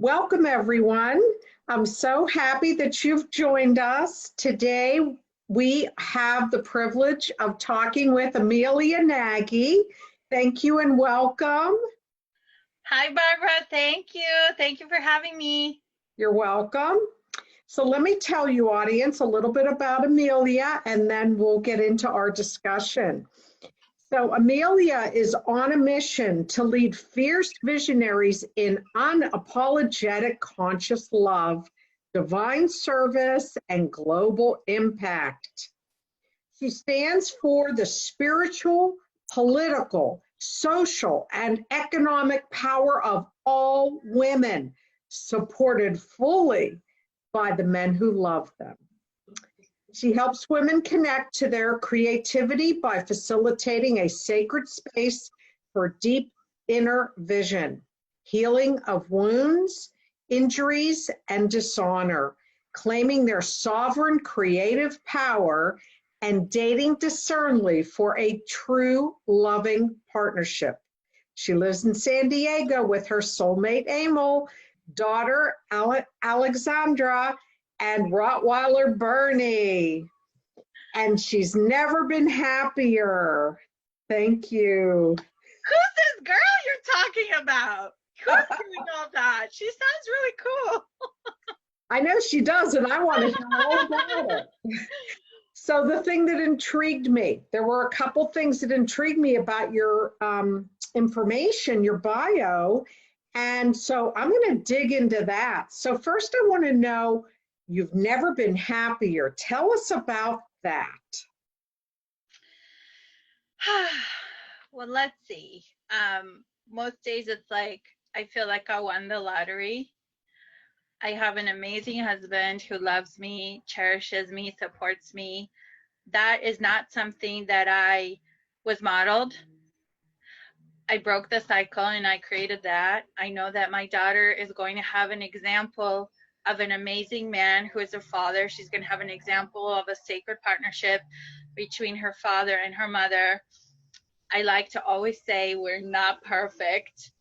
Welcome, everyone. I'm so happy that you've joined us. Today, we have the privilege of talking with Emilia Nagy. Thank you and welcome. Hi, Barbara. Thank you. Thank you for having me. You're welcome. So let me tell you, audience, a little bit about Emilia, and then we'll get into our discussion. So Emilia is on a mission to lead fierce visionaries in unapologetic conscious love, divine service, and global impact. She stands for the spiritual, political, social, and economic power of all women, supported fully by the men who love them. She helps women connect to their creativity by facilitating a sacred space for deep inner vision, healing of wounds, injuries, and dishonor, claiming their sovereign creative power, and dating discerningly for a true loving partnership. She lives in San Diego with her soulmate Emil, daughter Alexandra, and Rottweiler Bernie. And she's never been happier. Thank you. Who's this girl you're talking about? Who's doing all that? She sounds really cool. I know she does, and I want to hear all about it. So the thing that intrigued me, there were a couple things that intrigued me about your information, your bio. And so I'm going to dig into that. So first I want to know, you've never been happier. Tell us about that. Well, let's see. Most days it's like I feel like I won the lottery. I have an amazing husband who loves me, cherishes me, supports me. That is not something that I was modeled. I broke the cycle and I created that. I know that my daughter is going to have an example of an amazing man who is a father. She's going to have an example of a sacred partnership between her father and her mother. I like to always say we're not perfect,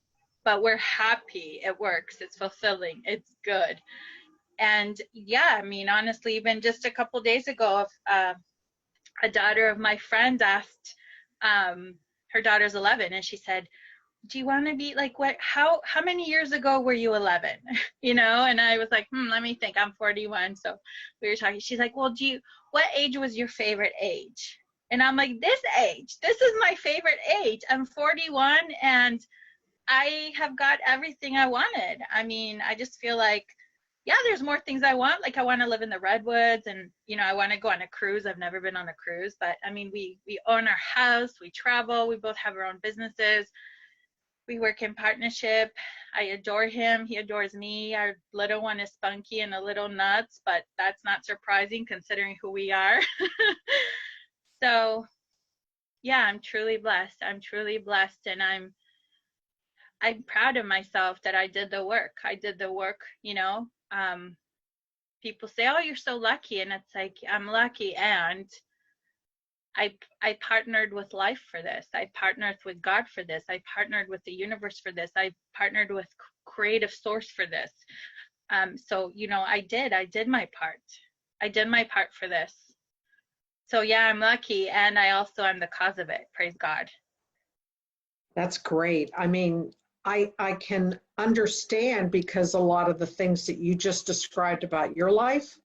but we're happy. It works. It's fulfilling. It's good. And yeah, I mean, honestly, even just a couple days ago, a daughter of my friend asked, her daughter's 11, and she said, do you want to be like, what, how many years ago were you 11? You know? And I was like, let me think. I'm 41. So we were talking. She's like, well, what age was your favorite age? And I'm like, this age. This is my favorite age. I'm 41 and I have got everything I wanted. I mean, I just feel like, yeah, there's more things I want. Like I want to live in the redwoods and, you know, I want to go on a cruise. I've never been on a cruise, but I mean, we own our house, we travel, we both have our own businesses. We work in partnership. I adore him. He adores me. Our little one is spunky and a little nuts, but that's not surprising considering who we are. So, yeah, I'm truly blessed. I'm truly blessed, and I'm proud of myself that I did the work. I did the work, you know. People say, oh, you're so lucky, and it's like, I'm lucky, and I partnered with life for this. I partnered with God for this. I partnered with the universe for this. I partnered with creative source for this. So, you know, I did my part. I did my part for this. So yeah, I'm lucky, and I also am the cause of it. Praise God. That's great. I mean, I can understand, because a lot of the things that you just described about your life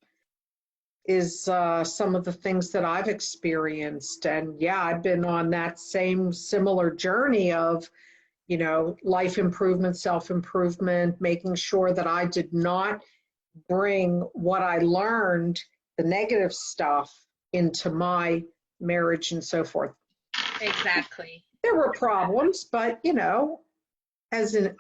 is some of the things that I've experienced. And yeah, I've been on that same similar journey of, you know, life improvement, self-improvement, making sure that I did not bring what I learned, the negative stuff, into my marriage and so forth. Exactly. There were problems, but, you know, as in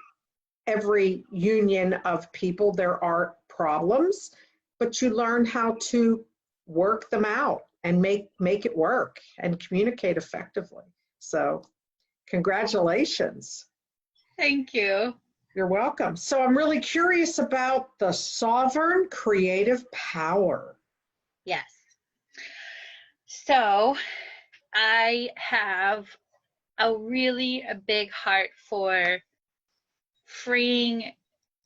every union of people, there are problems, but you learn how to work them out and make it work and communicate effectively. So congratulations. Thank you. You're welcome. So I'm really curious about the sovereign creative power. Yes. So I have a big heart for freeing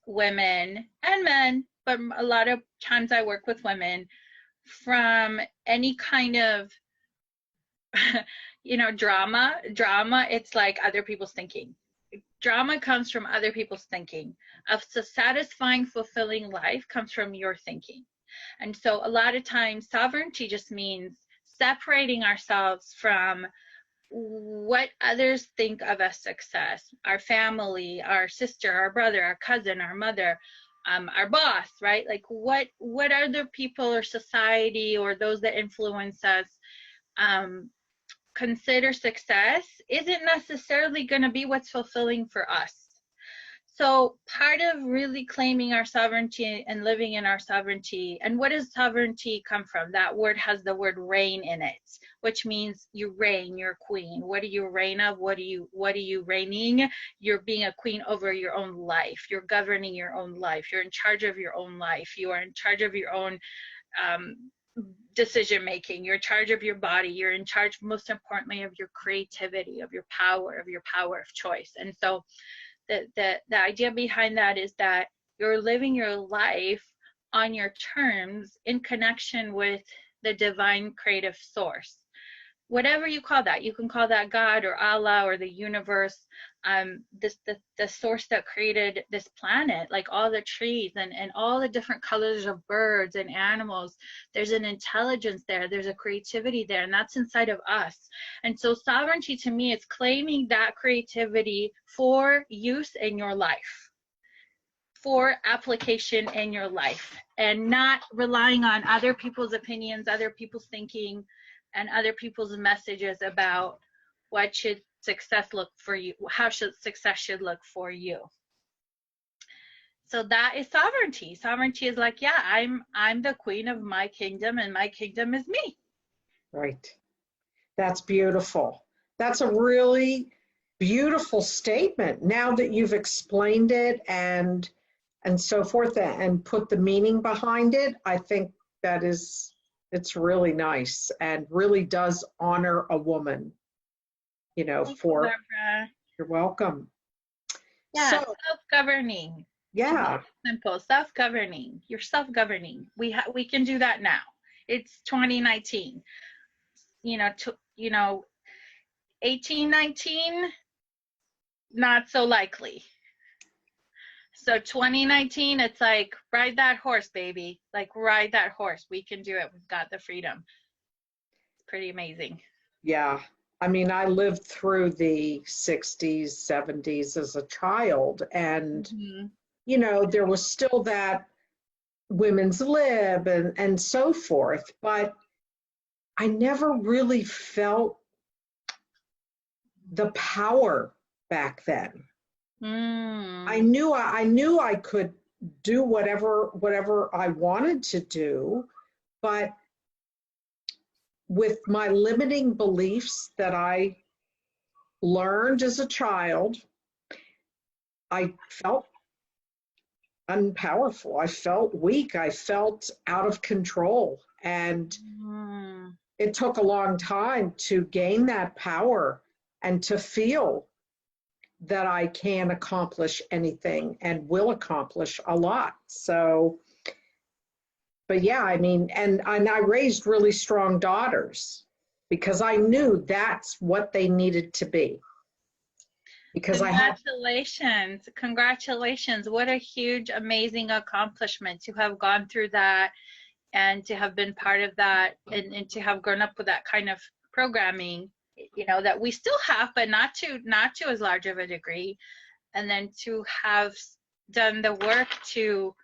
women and men, but a lot of times I work with women, from any kind of drama. It's like other people's thinking. Drama comes from other people's thinking. A satisfying, fulfilling life comes from your thinking. And so a lot of times sovereignty just means separating ourselves from what others think of as success. Our family, our sister, our brother, our cousin, our mother, our boss, right? Like what other people or society or those that influence us consider success isn't necessarily going to be what's fulfilling for us. So part of really claiming our sovereignty and living in our sovereignty, and what does sovereignty come from? That word has the word reign in it, which means you reign, you're queen. What do you reign of? What are you reigning? You're being a queen over your own life. You're governing your own life. You're in charge of your own life. You are in charge of your own decision making. You're in charge of your body. You're in charge, most importantly, of your creativity, of your power of choice. And so the idea behind that is that you're living your life on your terms in connection with the divine creative source. Whatever you call that, you can call that God or Allah or the universe, the source that created this planet, like all the trees and all the different colors of birds and animals. There's an intelligence there, there's a creativity there, and that's inside of us. And so sovereignty to me is claiming that creativity for use in your life, for application in your life, and not relying on other people's opinions, other people's thinking, and other people's messages about what should success look for you, how should success look for you. So that is sovereignty. Sovereignty is like, yeah, I'm the queen of my kingdom, and my kingdom is me. Right. That's beautiful. That's a really beautiful statement. Now that you've explained it and so forth and put the meaning behind it, I think that it's really nice and really does honor a woman, for, you're welcome. Yeah, so, self-governing. Yeah. Simple, self-governing. You're self-governing. We can do that now. It's 2019. 1819, not so likely. So 2019, it's like, ride that horse, baby. Like, ride that horse. We can do it. We've got the freedom. It's pretty amazing. Yeah. I mean, I lived through the 60s, 70s as a child, and, there was still that women's lib and so forth, but I never really felt the power back then. I knew I could do whatever I wanted to do, but with my limiting beliefs that I learned as a child, I felt unpowerful. I felt weak. I felt out of control. And it took a long time to gain that power and to feel that I can accomplish anything and will accomplish a lot. So, but yeah, I mean, and I raised really strong daughters because I knew that's what they needed to be. Because Congratulations. What a huge, amazing accomplishment to have gone through that and to have been part of that and to have grown up with that kind of programming, that we still have, but not to as large of a degree. And then to have done the work to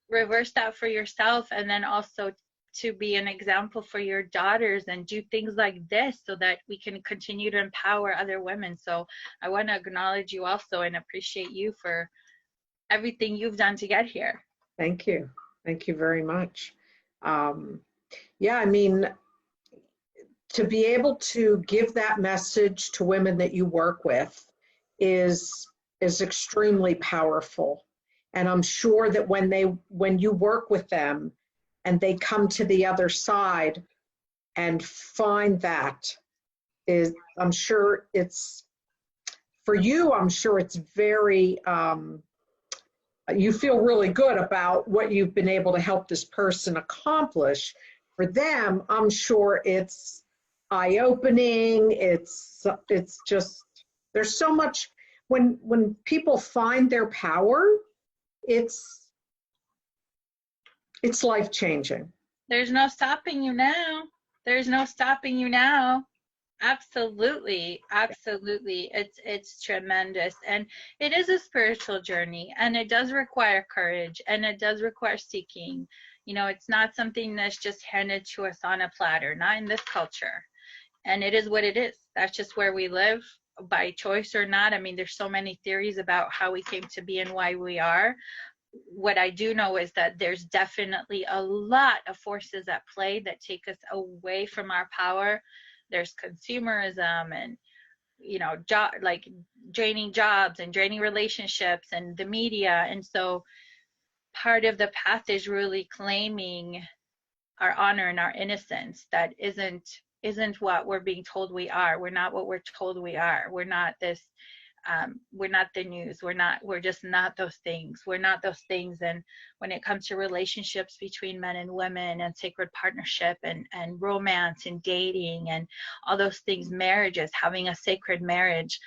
reverse that for yourself, and then also to be an example for your daughters and do things like this so that we can continue to empower other women. So I want to acknowledge you also and appreciate you for everything you've done to get here. Thank you. Thank you very much. Yeah, I mean, to be able to give that message to women that you work with is extremely powerful. And I'm sure that when you work with them and they come to the other side and find that, I'm sure it's, for you, I'm sure it's very you feel really good about what you've been able to help this person accomplish. For them, I'm sure it's eye-opening. It's just, there's so much, when people find their power, it's life-changing. There's no stopping you now. There's no stopping you now. Absolutely, absolutely. It's tremendous, and it is a spiritual journey, and it does require courage, and it does require seeking. You know, it's not something that's just handed to us on a platter, not in this culture. And it is what it is. That's just where we live, by choice or not. I mean, there's so many theories about how we came to be and why we are. What I do know is that there's definitely a lot of forces at play that take us away from our power. There's consumerism and, you know, like draining jobs and draining relationships and the media. And so part of the path is really claiming our honor and our innocence. That isn't what we're being told we are. We're not what we're told we are. We're not this. We're not the news. We're just not those things. We're not those things. And when it comes to relationships between men and women and sacred partnership and romance and dating and all those things, marriages, having a sacred marriage,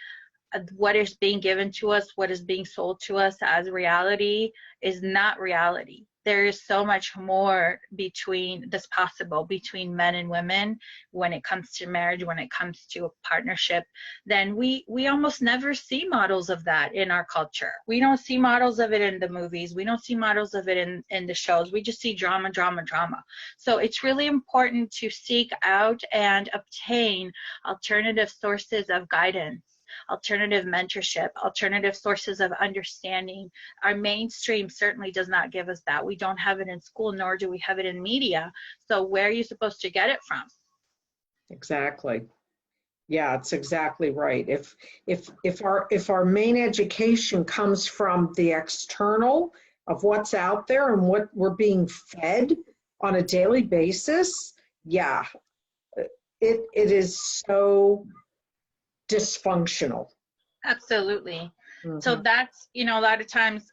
what is being given to us, what is being sold to us as reality is not reality. There is so much more that's possible between men and women when it comes to marriage, when it comes to a partnership, then we almost never see models of that in our culture. We don't see models of it in the movies. We don't see models of it in the shows. We just see drama, drama, drama. So it's really important to seek out and obtain alternative sources of guidance, alternative mentorship, alternative sources of understanding. Our mainstream certainly does not give us that. We don't have it in school, nor do we have it in media. So where are you supposed to get it from? Exactly. Yeah, it's exactly right. If our main education comes from the external of what's out there and what we're being fed on a daily basis, yeah, it is so dysfunctional. Absolutely. Mm-hmm. So that's, you know, a lot of times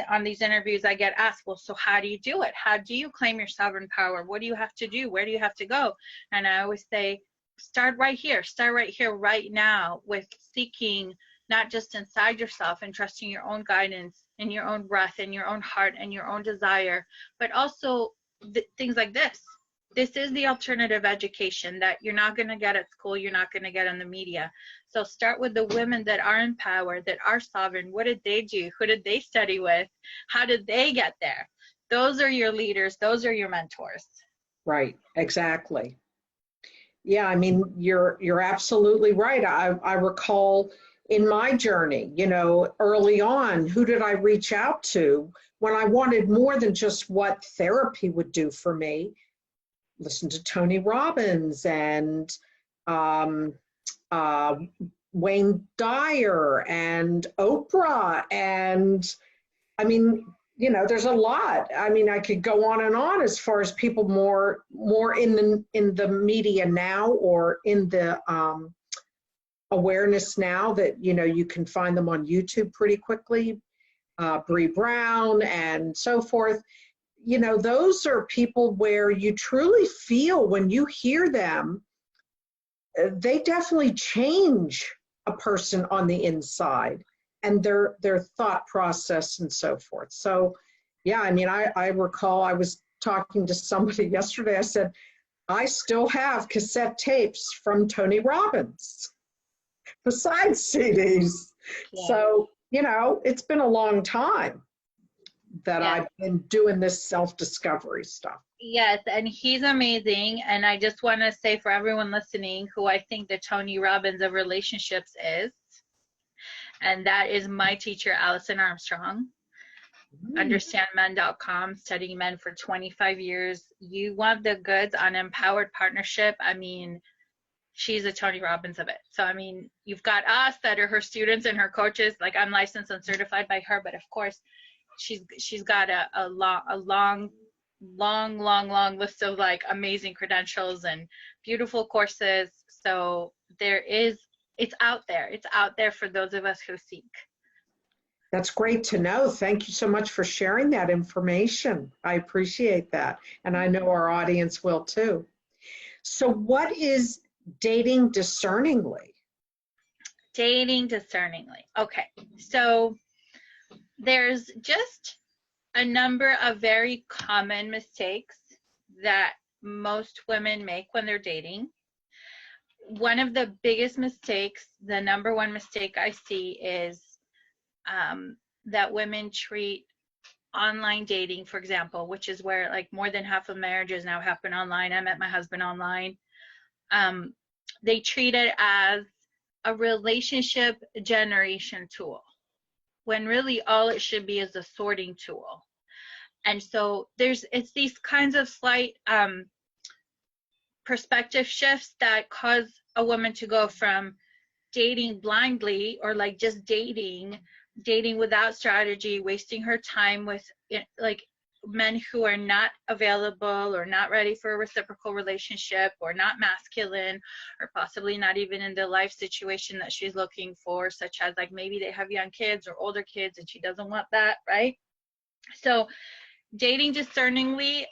on these interviews I get asked, well, so how do you do it? How do you claim your sovereign power? What do you have to do? Where do you have to go? And I always say, start right here, right now, with seeking not just inside yourself and trusting your own guidance and your own breath and your own heart and your own desire, but also things like this. This is the alternative education that you're not going to get at school, you're not going to get on the media. So start with the women that are in power, that are sovereign. What did they do? Who did they study with? How did they get there? Those are your leaders. Those are your mentors. Right, exactly. Yeah, I mean, you're absolutely right. I recall in my journey, you know, early on, who did I reach out to when I wanted more than just what therapy would do for me? Listen to Tony Robbins and Wayne Dyer and Oprah. And I mean, you know, there's a lot. I mean, I could go on and on as far as people more in the media now, or in the awareness now, that, you know, you can find them on YouTube pretty quickly. Bree Brown and so forth. You know, those are people where you truly feel when you hear them, they definitely change a person on the inside and their thought process and so forth. So, yeah, I mean, I recall I was talking to somebody yesterday. I said, I still have cassette tapes from Tony Robbins besides CDs. Yeah. So, you know, it's been a long time that I've been doing this self-discovery stuff. Yes, and he's amazing. And I just want to say, for everyone listening, who I think the Tony Robbins of relationships is, and that is my teacher, Allison Armstrong. UnderstandMen.com, studying men for 25 years. You want the goods on empowered partnership. I mean, she's a Tony Robbins of it. So, I mean, you've got us that are her students and her coaches. Like, I'm licensed and certified by her, but of course, she's got a long list of like amazing credentials and beautiful courses. So it's out there for those of us who seek. That's great to know. Thank you so much for sharing that information. I appreciate that. And I know our audience will too. So what is dating discerningly? Dating discerningly. Okay, so there's just a number of very common mistakes that most women make when they're dating. One of the biggest mistakes, the number one mistake I see is that women treat online dating, for example, which is where like more than half of marriages now happen online. I met my husband online. They treat it as a relationship generation tool, when really all it should be is a sorting tool. And so it's these kinds of slight perspective shifts that cause a woman to go from dating blindly, or like just dating without strategy, wasting her time with like men who are not available or not ready for a reciprocal relationship, or not masculine, or possibly not even in the life situation that she's looking for, such as like maybe they have young kids or older kids and she doesn't want that, right? So dating discerningly,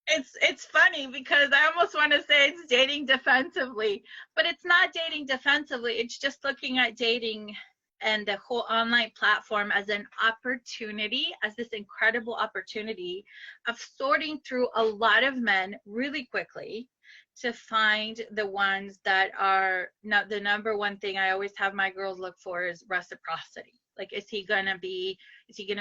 it's funny because I almost want to say it's dating defensively, but it's not dating defensively. It's just looking at dating and the whole online platform as an opportunity, as this incredible opportunity of sorting through a lot of men really quickly to find the ones that are not. The number one thing I always have my girls look for is reciprocity. Like, is he gonna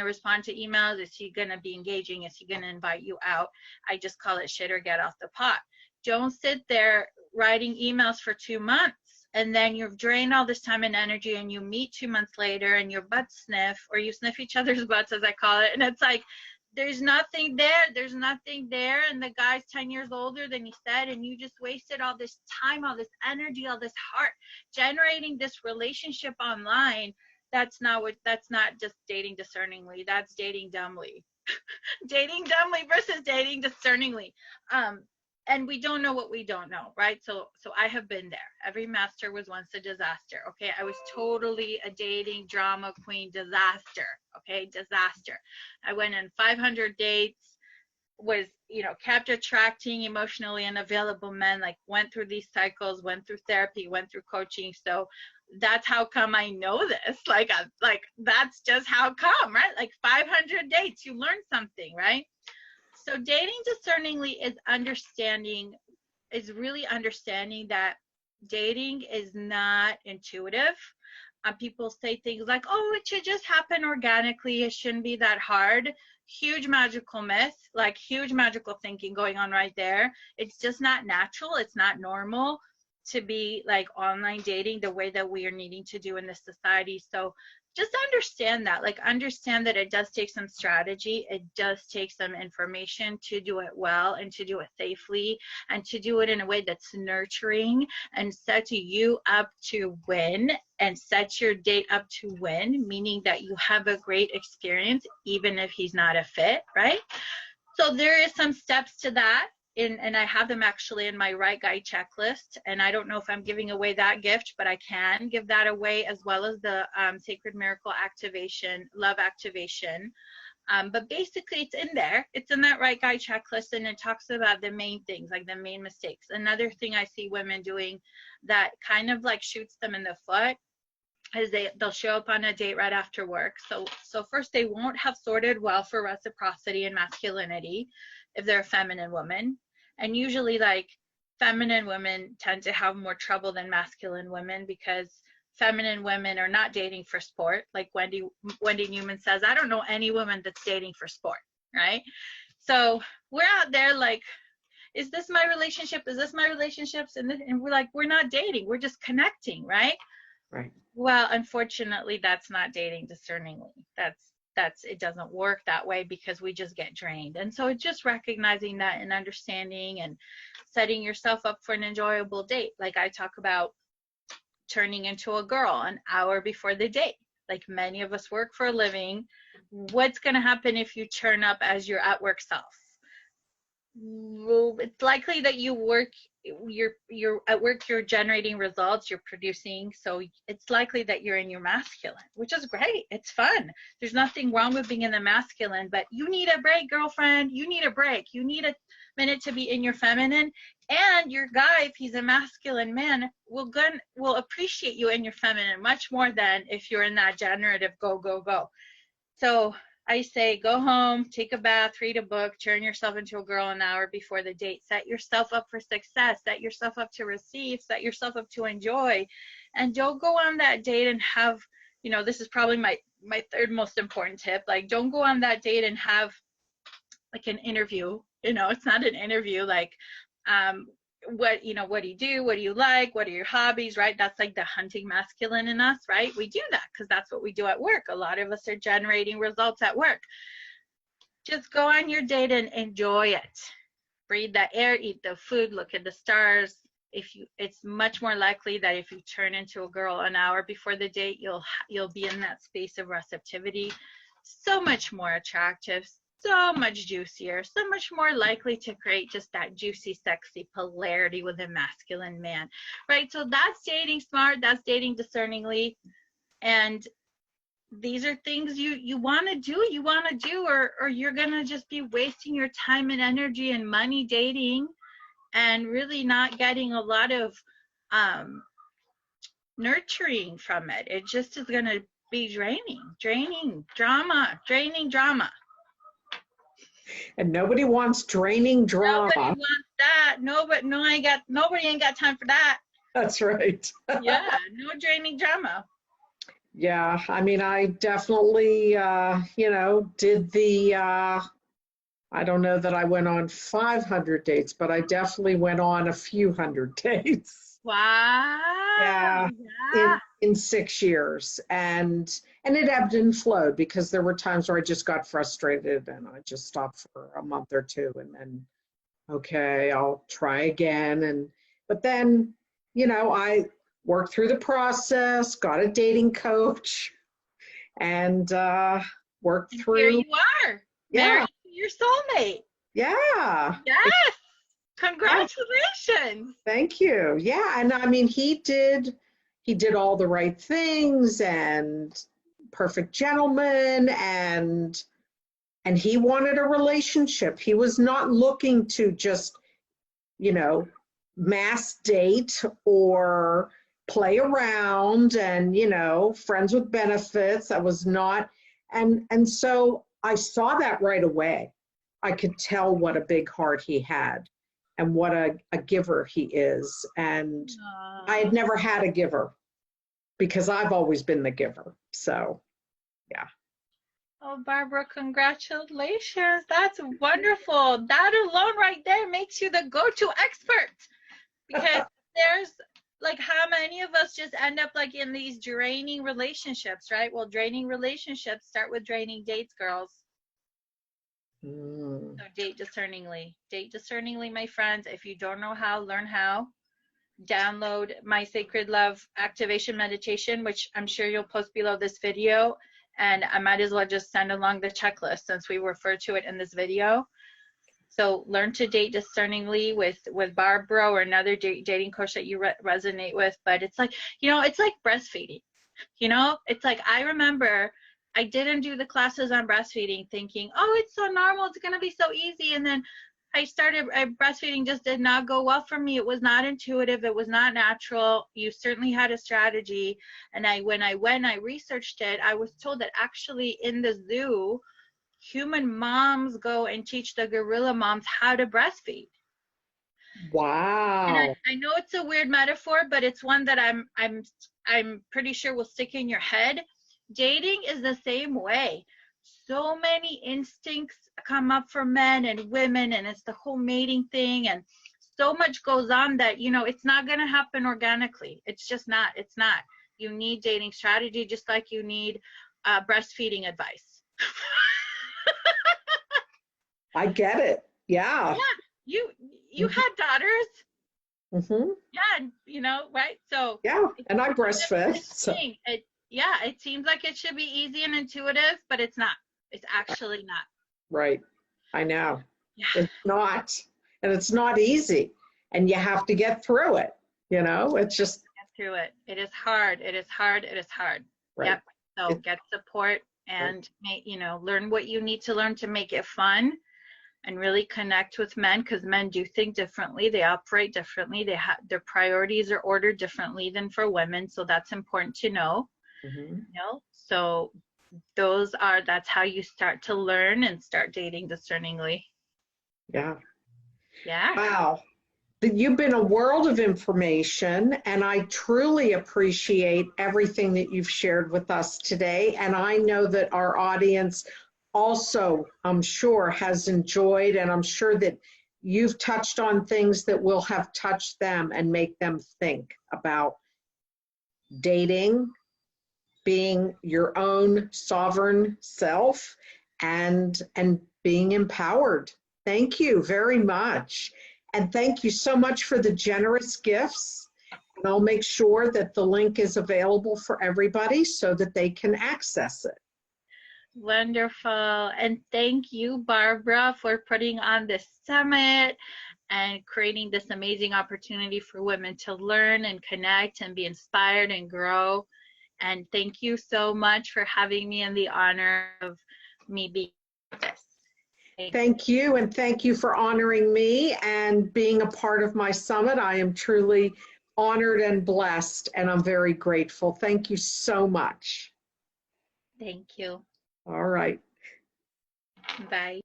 respond to emails? Is he gonna be engaging? Is he gonna invite you out? I just call it shit or get off the pot. Don't sit there writing emails for 2 months and then you've drained all this time and energy, and you meet 2 months later and your butts sniff, or you sniff each other's butts, as I call it, and it's like there's nothing there, and the guy's 10 years older than he said, and you just wasted all this time, all this energy, all this heart generating this relationship online. That's not just dating discerningly, that's dating dumbly. Dating dumbly versus dating discerningly. And we don't know what we don't know, right? So I have been there. Every master was once a disaster. Okay, I was totally a dating drama queen. Disaster. Okay, disaster. I went on 500 dates, was, kept attracting emotionally unavailable men, like went through these cycles, went through therapy, went through coaching. So that's how come I know this. Like that's just how come, right? Like 500 dates, you learn something, right? So dating discerningly is really understanding that dating is not intuitive. People say things like, oh, it should just happen organically, it shouldn't be that hard. Huge magical myth, like huge magical thinking going on right there. It's just not natural, it's not normal to be like online dating the way that we are needing to do in this society. So just understand that it does take some strategy, it does take some information to do it well, and to do it safely, and to do it in a way that's nurturing and sets you up to win, and sets your date up to win, meaning that you have a great experience even if he's not a fit, right? So there is some steps to that. And I have them actually in my Right Guy checklist. And I don't know if I'm giving away that gift, but I can give that away, as well as the Sacred Miracle Activation, Love Activation. But basically it's in there. It's in that Right Guy checklist, and it talks about the main things, like the main mistakes. Another thing I see women doing that kind of like shoots them in the foot is they'll show up on a date right after work. So first, they won't have sorted well for reciprocity and masculinity if they're a feminine woman. And usually like feminine women tend to have more trouble than masculine women, because feminine women are not dating for sport. Like Wendy Newman says, I don't know any woman that's dating for sport, right? So we're out there like, is this my relationship? Is this my relationships? And we're like, we're not dating, we're just connecting, right? Right. Well, unfortunately, that's not dating discerningly. It doesn't work that way, because we just get drained. And so it's just recognizing that and understanding and setting yourself up for an enjoyable date. Like I talk about turning into a girl an hour before the date. Like many of us work for a living. What's going to happen if you turn up as your at work self? Well, it's likely that you work you're at work, you're generating results, you're producing, so it's likely that you're in your masculine, which is great. It's fun. There's nothing wrong with being in the masculine, but you need a break, girlfriend. You need a break. You need a minute to be in your feminine. And your guy, if he's a masculine man, will appreciate you in your feminine much more than if you're in that generative go, go, go. So I say, go home, take a bath, read a book, turn yourself into a girl an hour before the date. Set yourself up for success. Set yourself up to receive. Set yourself up to enjoy. And don't go on that date and have, this is probably my third most important tip. Like, don't go on that date and have like an interview. It's not an interview. Like, what do you do? What do you like? What are your hobbies, right? That's like the hunting masculine in us, right? We do that because that's what we do at work. A lot of us are generating results at work. Just go on your date and enjoy it. Breathe the air, eat the food, look at the stars. It's much more likely that if you turn into a girl an hour before the date, you'll be in that space of receptivity. So much more attractive, so much juicier, so much more likely to create just that juicy, sexy polarity with a masculine man, right? So that's dating smart, that's dating discerningly. And these are things you want to do, or you're going to just be wasting your time and energy and money dating and really not getting a lot of nurturing from it. It just is going to be draining drama. And nobody wants draining drama. Nobody wants that. Nobody ain't got time for that. That's right. Yeah, no draining drama. Yeah, I mean, I definitely, did the, I don't know that I went on 500 dates, but I definitely went on a few hundred dates. Wow. Yeah. In 6 years. And it ebbed and flowed because there were times where I just got frustrated and I just stopped for a month or two and then, okay, I'll try again. But then, I worked through the process, got a dating coach, and worked through. Here you are. Yeah. Married to your soulmate. Yeah. Yes. Congratulations. Thank you. Yeah. And I mean, he did all the right things and perfect gentleman, and he wanted a relationship. He was not looking to just, mass date or play around and, friends with benefits. That was not, and so I saw that right away. I could tell what a big heart he had and what a giver he is. And I had never had a giver because I've always been the giver. So, yeah. Oh, Barbara, congratulations. That's wonderful. That alone right there makes you the go-to expert, because there's like, how many of us just end up like in these draining relationships, right? Well, draining relationships start with draining dates, girls. So date discerningly. Date discerningly, my friends. If you don't know how, learn how. Download my Sacred Love Activation Meditation, which I'm sure you'll post below this video. And I might as well just send along the checklist since we refer to it in this video. So learn to date discerningly with Barbara or another dating coach that you resonate with. But it's like, it's like breastfeeding. It's like, I remember I didn't do the classes on breastfeeding thinking, oh, it's so normal, it's going to be so easy. And then breastfeeding just did not go well for me. It was not intuitive. It was not natural. You certainly had a strategy. And when I researched it, I was told that actually in the zoo, human moms go and teach the gorilla moms how to breastfeed. Wow. And I know it's a weird metaphor, but it's one that I'm pretty sure will stick in your head. Dating is the same way. So many instincts come up for men and women, and it's the whole mating thing, and so much goes on that, it's not going to happen organically. It's just not. It's not. You need dating strategy just like you need breastfeeding advice. I get it. Yeah. Yeah. You had daughters. Mm-hmm. Yeah, right? So yeah, and I breastfed. So. It seems like it should be easy and intuitive, but it's not. It's actually not. Right. I know. Yeah. It's not. And it's not easy. and you have to get through it. It's just Get through it. It is hard. It is hard. It is hard. right. Yep. So get support and learn what you need to learn to make it fun and really connect with men, because men do think differently. They operate differently. Their priorities are ordered differently than for women. So that's important to know. So that's how you start to learn and start dating discerningly. Yeah. Yeah. Wow. You've been a world of information, and I truly appreciate everything that you've shared with us today. And I know that our audience also, I'm sure, has enjoyed, and I'm sure that you've touched on things that will have touched them and make them think about dating, being your own sovereign self, and being empowered. Thank you very much. And thank you so much for the generous gifts. And I'll make sure that the link is available for everybody so that they can access it. Wonderful. And thank you, Barbara, for putting on this summit and creating this amazing opportunity for women to learn and connect and be inspired and grow. And thank you so much for having me and the honor of me being with this. Thank you, and thank you for honoring me and being a part of my summit. I am truly honored and blessed, and I'm very grateful. Thank you so much. Thank you. All right. Bye.